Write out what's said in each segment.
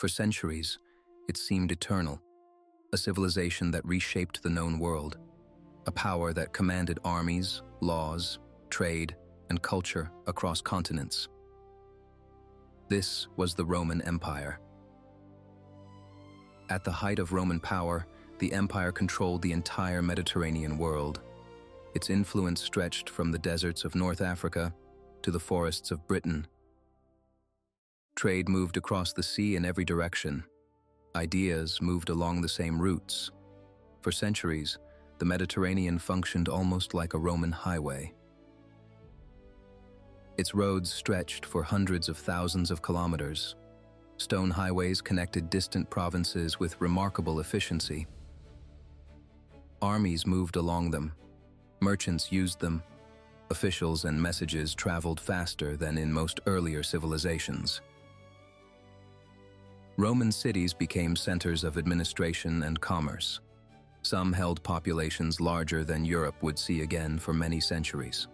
For centuries, it seemed eternal, a civilization that reshaped the known world, a power that commanded armies, laws, trade, and culture across continents. This was the Roman Empire. At the height of Roman power, the empire controlled the entire Mediterranean world. Its influence stretched from the deserts of North Africa to the forests of Britain. Trade moved across the sea in every direction. Ideas moved along the same routes. For centuries, the Mediterranean functioned almost like a Roman highway. Its roads stretched for hundreds of thousands of kilometers. Stone highways connected distant provinces with remarkable efficiency. Armies moved along them. Merchants used them. Officials and messages traveled faster than in most earlier civilizations. Roman cities became centers of administration and commerce. Some held populations larger than Europe would see again for many centuries.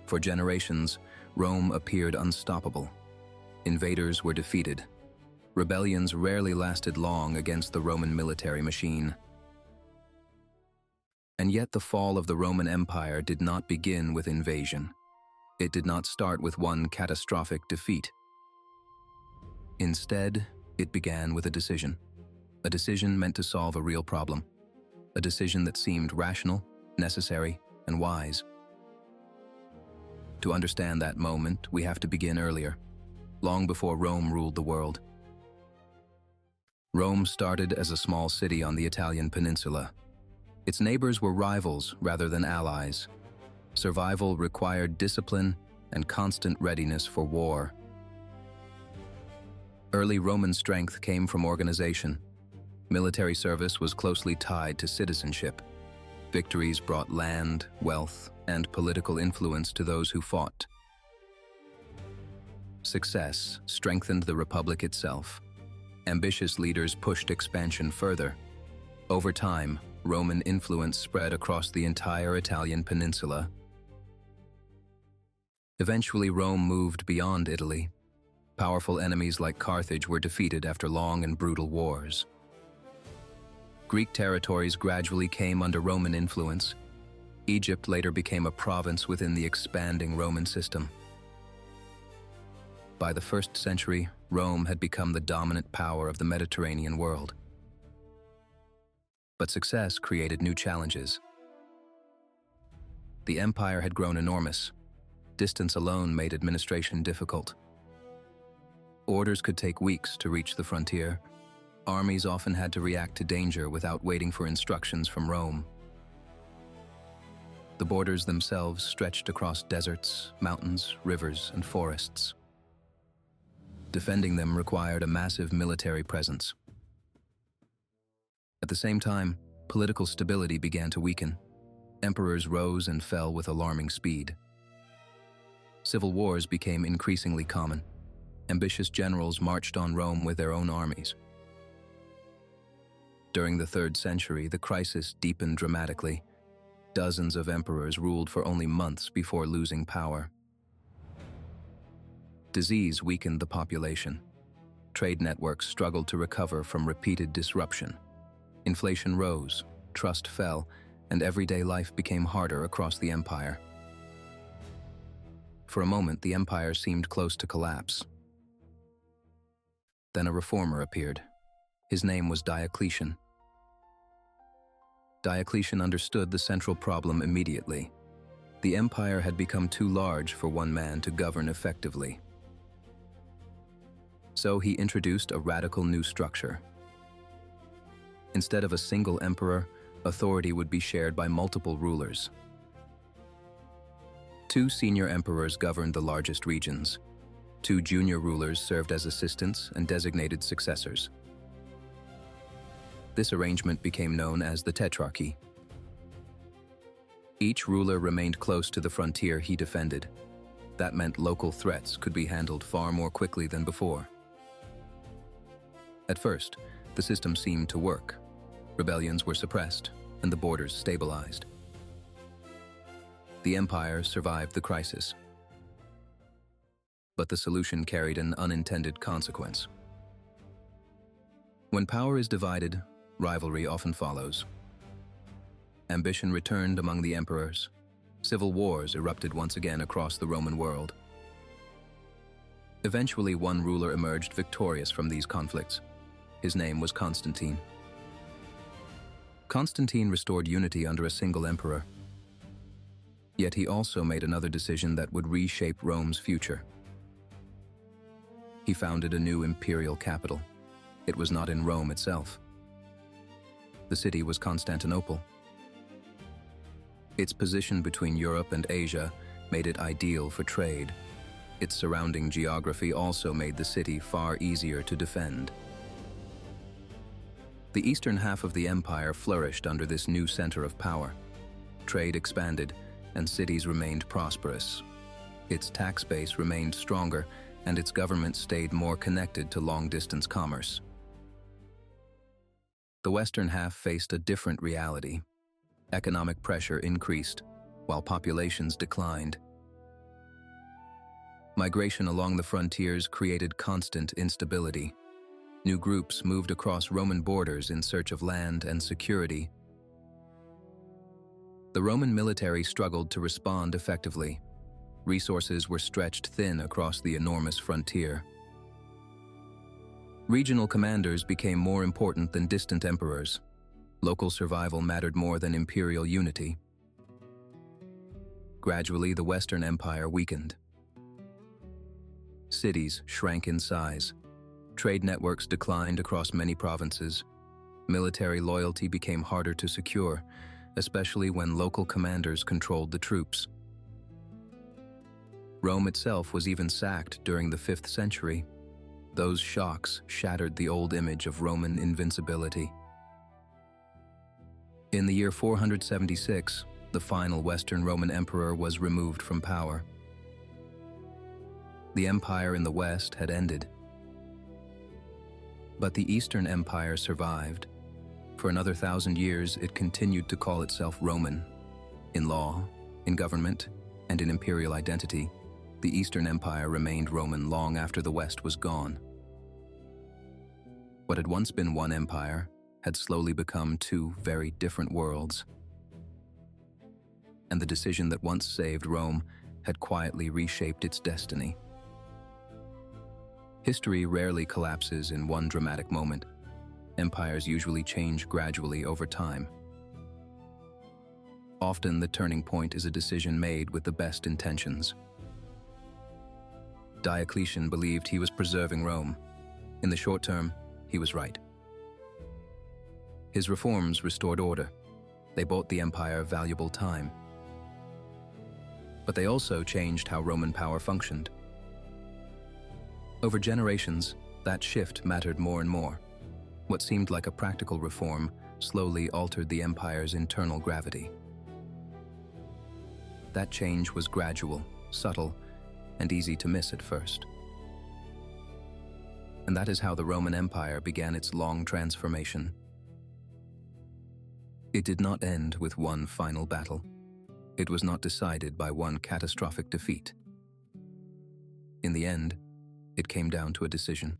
For generations, Rome appeared unstoppable. Invaders were defeated. Rebellions rarely lasted long against the Roman military machine. And yet the fall of the Roman Empire did not begin with invasion. It did not start with one catastrophic defeat. Instead, it began with a decision meant to solve a real problem, a decision that seemed rational, necessary, and wise. To understand that moment, we have to begin earlier, long before Rome ruled the world. Rome started as a small city on the Italian peninsula. Its neighbors were rivals rather than allies. Survival required discipline and constant readiness for war. Early Roman strength came from organization. Military service was closely tied to citizenship. Victories brought land, wealth, and political influence to those who fought. Success strengthened the republic itself. Ambitious leaders pushed expansion further. Over time, Roman influence spread across the entire Italian peninsula. Eventually, Rome moved beyond Italy. Powerful enemies like Carthage were defeated after long and brutal wars. Greek territories gradually came under Roman influence. Egypt later became a province within the expanding Roman system. By the 1st century, Rome had become the dominant power of the Mediterranean world. But success created new challenges. The empire had grown enormous. Distance alone made administration difficult. Orders could take weeks to reach the frontier. Armies often had to react to danger without waiting for instructions from Rome. The borders themselves stretched across deserts, mountains, rivers, and forests. Defending them required a massive military presence. At the same time, political stability began to weaken. Emperors rose and fell with alarming speed. Civil wars became increasingly common. Ambitious generals marched on Rome with their own armies. During the 3rd century, the crisis deepened dramatically. Dozens of emperors ruled for only months before losing power. Disease weakened the population. Trade networks struggled to recover from repeated disruption. Inflation rose, trust fell, and everyday life became harder across the empire. For a moment, the empire seemed close to collapse. Then a reformer appeared. His name was Diocletian. Diocletian understood the central problem immediately. The empire had become too large for one man to govern effectively. So he introduced a radical new structure. Instead of a single emperor, authority would be shared by multiple rulers. 2 senior emperors governed the largest regions. 2 junior rulers served as assistants and designated successors. This arrangement became known as the Tetrarchy. Each ruler remained close to the frontier he defended. That meant local threats could be handled far more quickly than before. At first, the system seemed to work. Rebellions were suppressed, and the borders stabilized. The empire survived the crisis. but the solution carried an unintended consequence. When power is divided, rivalry often follows. Ambition returned among the emperors. Civil wars erupted once again across the Roman world. Eventually, one ruler emerged victorious from these conflicts. His name was Constantine. Constantine restored unity under a single emperor. Yet he also made another decision that would reshape Rome's future. He founded a new imperial capital. It was not in Rome itself. The city was Constantinople. Its position between Europe and Asia made it ideal for trade. Its surrounding geography also made the city far easier to defend. The eastern half of the empire flourished under this new center of power. Trade expanded, and cities remained prosperous. Its tax base remained stronger, and its government stayed more connected to long-distance commerce. The western half faced a different reality. Economic pressure increased, while populations declined. Migration along the frontiers created constant instability. New groups moved across Roman borders in search of land and security. The Roman military struggled to respond effectively. Resources were stretched thin across the enormous frontier. Regional commanders became more important than distant emperors. Local survival mattered more than imperial unity. Gradually, the Western Empire weakened. Cities shrank in size. Trade networks declined across many provinces. Military loyalty became harder to secure, especially when local commanders controlled the troops. Rome itself was even sacked during the 5th century. Those shocks shattered the old image of Roman invincibility. In the year 476, the final Western Roman emperor was removed from power. The empire in the West had ended. But the Eastern Empire survived. For another 1,000 years, it continued to call itself Roman. In law, in government, and in imperial identity, the Eastern Empire remained Roman long after the West was gone. What had once been one empire had slowly become two very different worlds. And the decision that once saved Rome had quietly reshaped its destiny. History rarely collapses in one dramatic moment. Empires usually change gradually over time. Often, the turning point is a decision made with the best intentions. Diocletian believed he was preserving Rome. In the short term, he was right. His reforms restored order. They bought the empire valuable time. But they also changed how Roman power functioned. Over generations, that shift mattered more and more. What seemed like a practical reform slowly altered the empire's internal gravity. That change was gradual, subtle, and easy to miss at first. And that is how the Roman Empire began its long transformation. It did not end with one final battle. It was not decided by one catastrophic defeat. In the end, it came down to a decision.